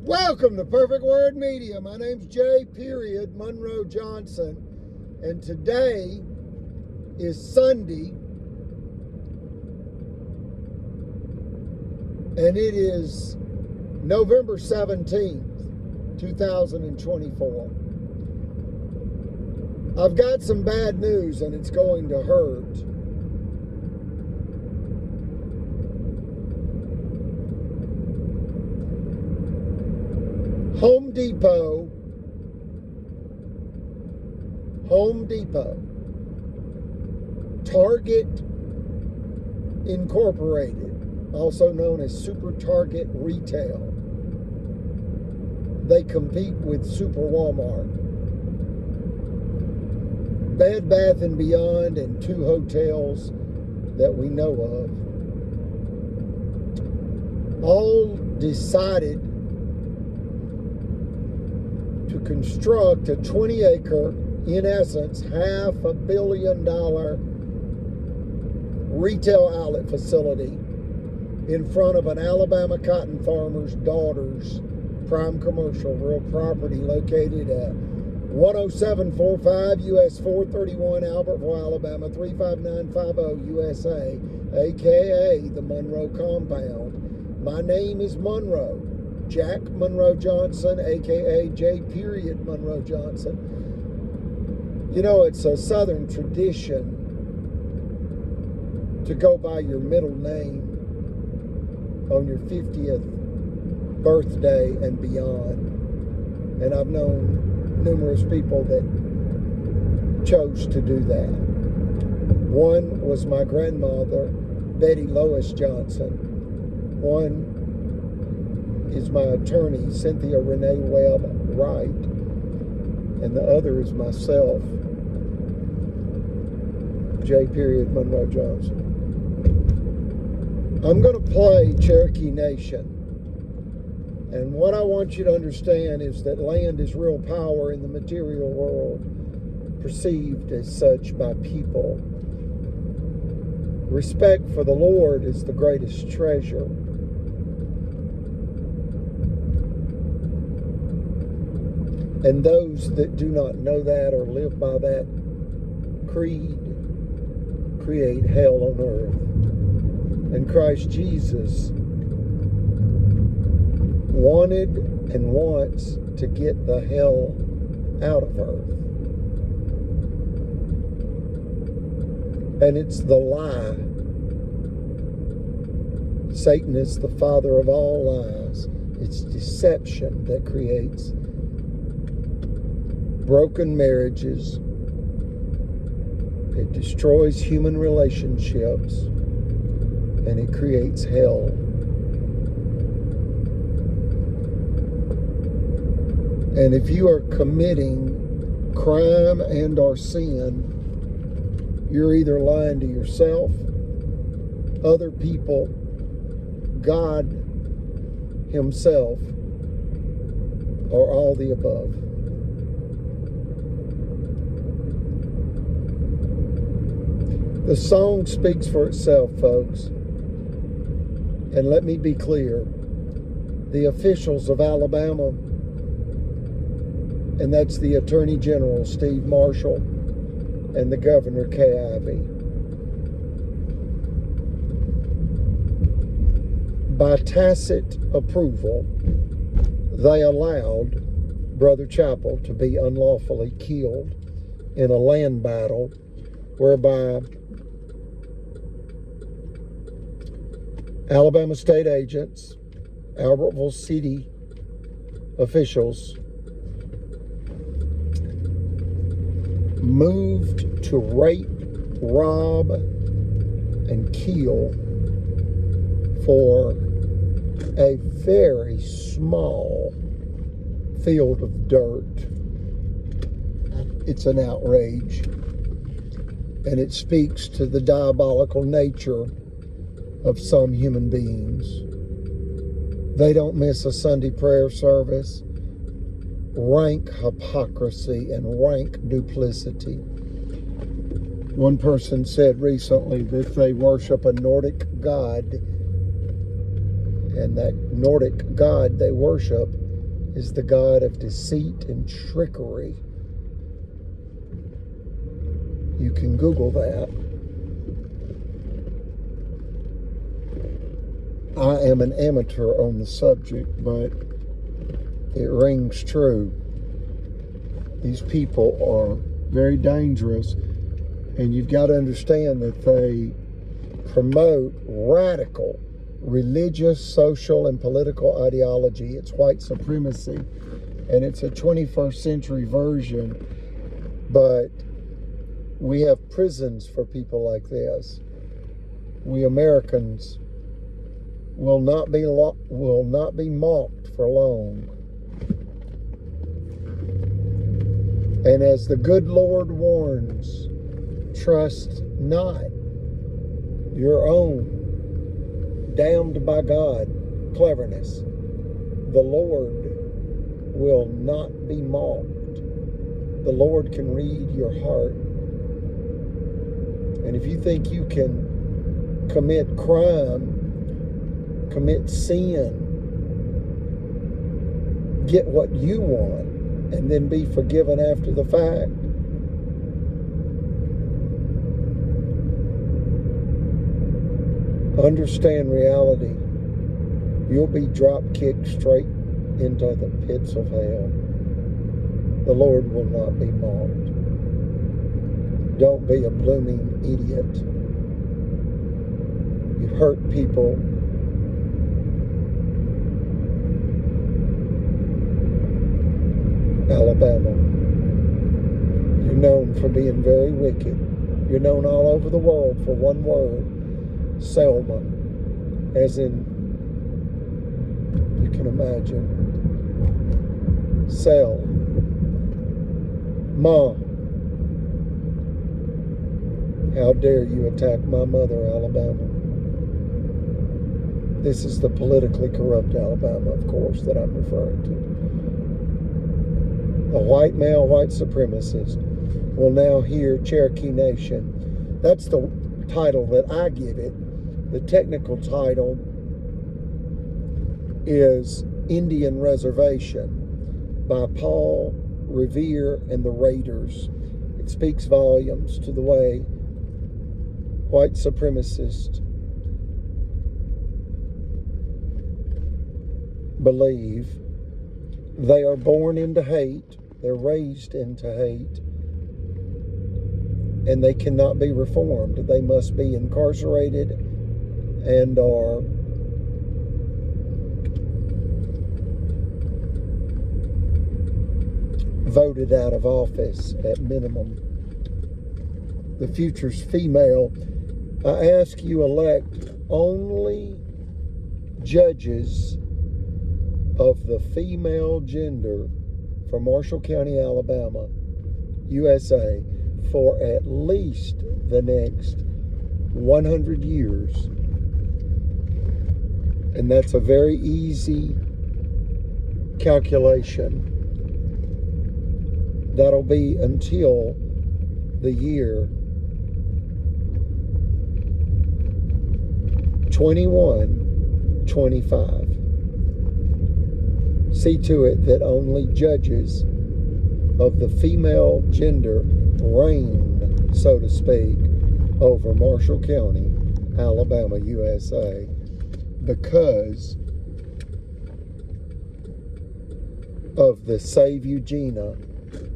Welcome to Perfect Word Media. My name's J. Monroe Johnson, and today is Sunday, and it is November 17th, 2024. I've got some bad news, and it's going to hurt. Home Depot, Target Incorporated, also known as Super Target Retail. They compete with Super Walmart, Bed Bath & Beyond, and two hotels that we know of. All decided to construct a 20-acre, in essence, $500 million retail outlet facility in front of an Alabama cotton farmer's daughter's prime commercial real property located at 10745 US 431 Albertville, Alabama 35950 USA, aka the Monroe Compound. My name is Monroe. Jack Monroe Johnson, a.k.a. J. Monroe Johnson. You know, it's a Southern tradition to go by your middle name on your 50th birthday and beyond. And I've known numerous people that chose to do that. One was my grandmother, Betty Lois Johnson. One is my attorney, Cynthia Renee Webb Wright, and the other is myself, J. Monroe Johnson. I'm going to play Cherokee Nation, and what I want you to understand is that land is real power in the material world, perceived as such by people. Respect for the Lord is the greatest treasure. And those that do not know that or live by that creed create hell on earth. And Christ Jesus wanted and wants to get the hell out of earth. And it's the lie. Satan is the father of all lies. It's deception that creates broken marriages. It destroys human relationships, and it creates hell. And if you are committing crime and or sin, you're either lying to yourself, other people, God Himself, or all the above. The song speaks for itself, folks. And let me be clear. The officials of Alabama, and that's the Attorney General, Steve Marshall, and the Governor, Kay Ivey, by tacit approval, they allowed Brother Chappell to be unlawfully killed in a land battle whereby Alabama state agents, Albertville city officials moved to rape, rob, and kill for a very small field of dirt. It's an outrage, and it speaks to the diabolical nature of some human beings. They don't miss a Sunday prayer service. Rank hypocrisy and rank duplicity. One person said recently that they worship a Nordic god, and that Nordic god they worship is the God of deceit and trickery. You can Google that. I am an amateur on the subject, but it rings true. These people are very dangerous, and you've got to understand that they promote radical religious, social, and political ideology. It's white supremacy, and it's a 21st century version, but we have prisons for people like this. We Americans will not be mocked for long. And as the good Lord warns, trust not your own damned by God cleverness. The Lord will not be mocked. The Lord can read your heart. And if you think you can commit crime, commit sin, get what you want, and then be forgiven after the fact, understand reality. You'll be drop-kicked straight into the pits of hell. The Lord will not be mocked. Don't be a blooming idiot. You hurt people. Alabama. You're known for being very wicked. You're known all over the world for one word, Selma, as in, you can imagine, sell, Ma. How dare you attack my mother, Alabama? This is the politically corrupt Alabama, of course, that I'm referring to. A white male, white supremacist will now hear Cherokee Nation. That's the title that I give it. The technical title is Indian Reservation by Paul Revere and the Raiders. It speaks volumes to the way white supremacists believe. They are born into hate. They're raised into hate. And they cannot be reformed. They must be incarcerated and are voted out of office at minimum. The future's female. I ask you elect only judges of the female gender for Marshall County, Alabama, USA, for at least the next 100 years. And that's a very easy calculation. That'll be until the year 2125. See to it that only judges of the female gender reign, so to speak, over Marshall County, Alabama, USA, because of the Save Eugenia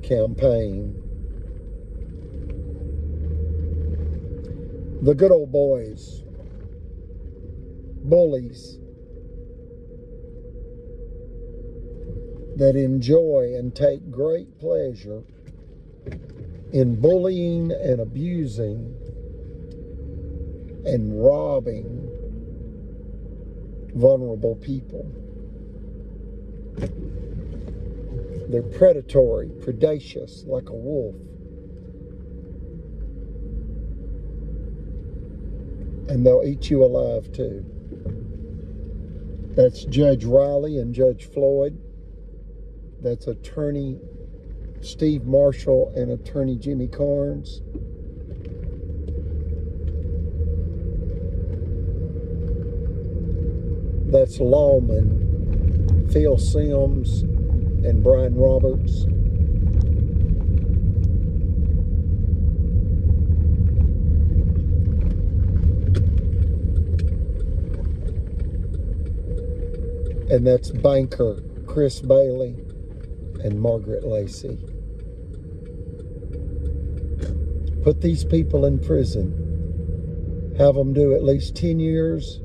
campaign. The good old boys, bullies that enjoy and take great pleasure in bullying and abusing and robbing vulnerable people. They're predatory, predacious, like a wolf. And they'll eat you alive too. That's Judge Riley and Judge Floyd. That's Attorney Steve Marshall and Attorney Jimmy Carnes. That's Lawman Phil Sims and Brian Roberts. And that's banker Chris Bailey and Margaret Lacey. Put these people in prison. Have them do at least 10 years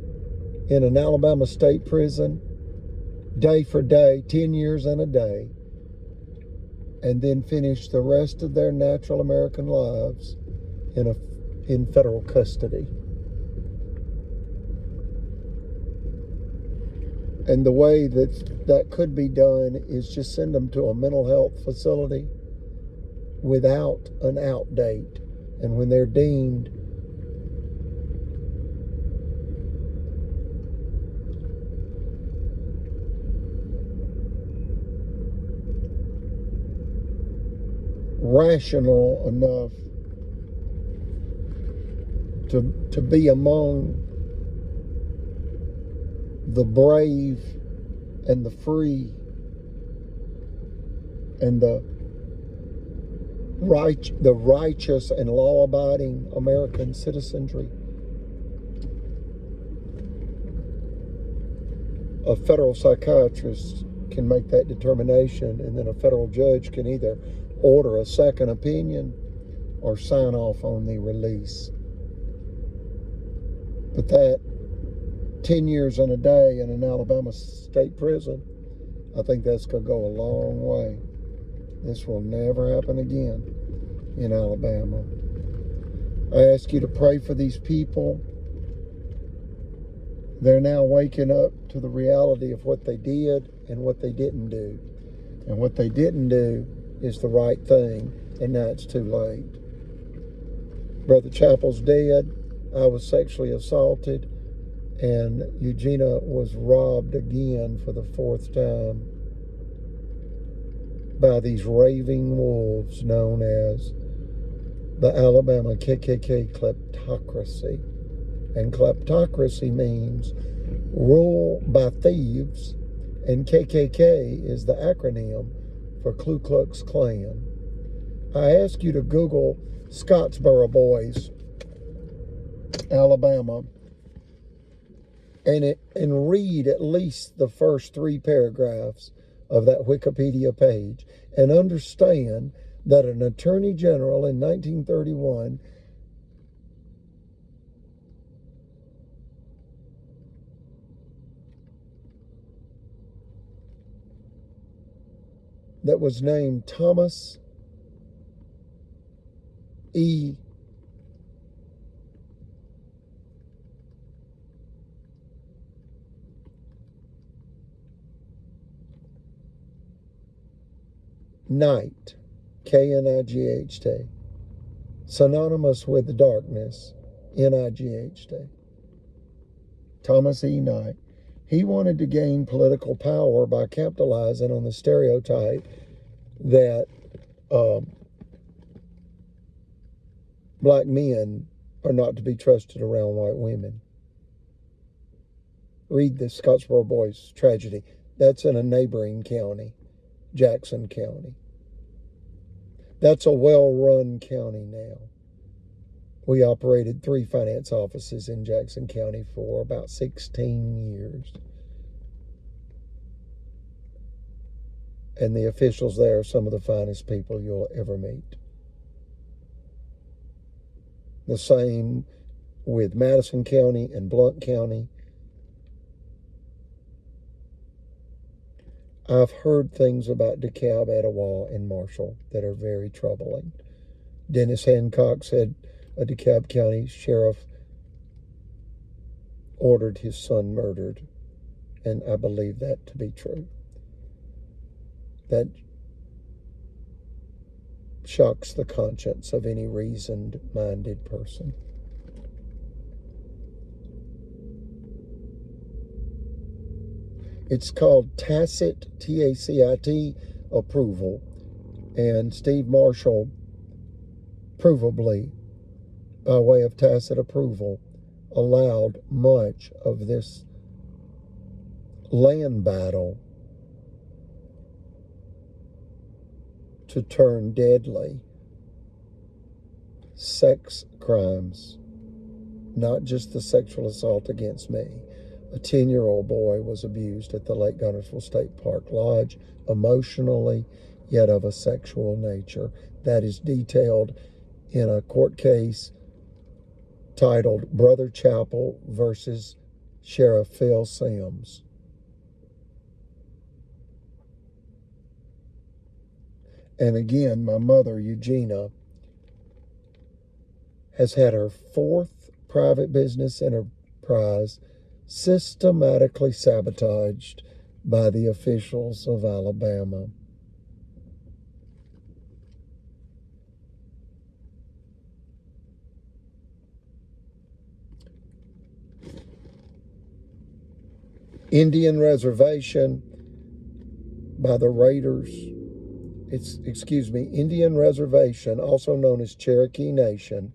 in an Alabama state prison, day for day, 10 years and a day, and then finish the rest of their natural American lives in federal custody. And the way that could be done is just send them to a mental health facility without an out date. And when they're deemed rational enough to be among the brave and the free and the righteous and law-abiding American citizenry, a federal psychiatrist can make that determination, and then a federal judge can either order a second opinion or sign off on the release. But that 10 years and a day in an Alabama state prison, I think that's going to go a long way. This will never happen again in Alabama. I ask you to pray for these people. They're now waking up to the reality of what they did and what they didn't do. And what they didn't do is the right thing, and now it's too late. Brother Chappell's dead. I was sexually assaulted, and Eugenia was robbed again for the 4th time by these raving wolves known as the Alabama KKK kleptocracy. And kleptocracy means rule by thieves, and KKK is the acronym for Ku Klux Klan. I ask you to Google Scottsboro Boys, Alabama, and read at least the first 3 paragraphs of that Wikipedia page and understand that an attorney general in 1931 that was named Thomas E. Knight, K-N-I-G-H-T, synonymous with the darkness, N-I-G-H-T. Thomas E. Knight. He wanted to gain political power by capitalizing on the stereotype that black men are not to be trusted around white women. Read the Scottsboro Boys tragedy. That's in a neighboring county, Jackson County. That's a well-run county now. We operated 3 finance offices in Jackson County for about 16 years. And the officials there are some of the finest people you'll ever meet. The same with Madison County and Blount County. I've heard things about DeKalb, Etowah, and Marshall that are very troubling. Dennis Hancock said a DeKalb County sheriff ordered his son murdered, and I believe that to be true. That shocks the conscience of any reasoned-minded person. It's called tacit, T-A-C-I-T, approval. And Steve Marshall, provably, by way of tacit approval, allowed much of this land battle to turn deadly. Sex crimes, not just the sexual assault against me. A 10-year-old boy was abused at the Lake Guntersville State Park Lodge, emotionally, yet of a sexual nature. That is detailed in a court case titled Brother Chapel versus Sheriff Phil Sims. And again, my mother, Eugenia, has had her 4th private business enterprise systematically sabotaged by the officials of Alabama. Indian Reservation by the Raiders. Indian Reservation, also known as Cherokee Nation,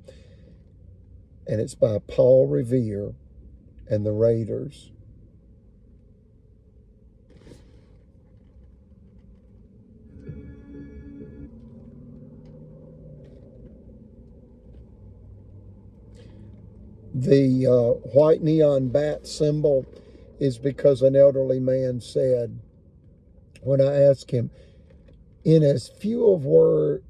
and it's by Paul Revere and the Raiders. The white neon bat symbol is because an elderly man said, when I asked him, in as few words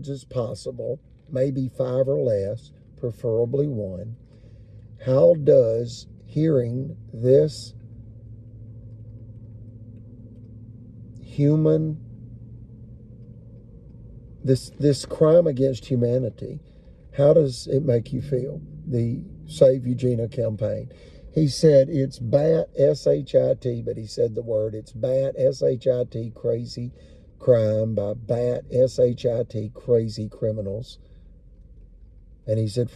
as possible, maybe 5 or less, preferably 1, how does hearing this this crime against humanity, how does it make you feel? The Save Eugenia campaign. He said it's bat, S-H-I-T, but he said the word, it's bat, S-H-I-T, crazy crime by bat, S-H-I-T, crazy criminals. And he said,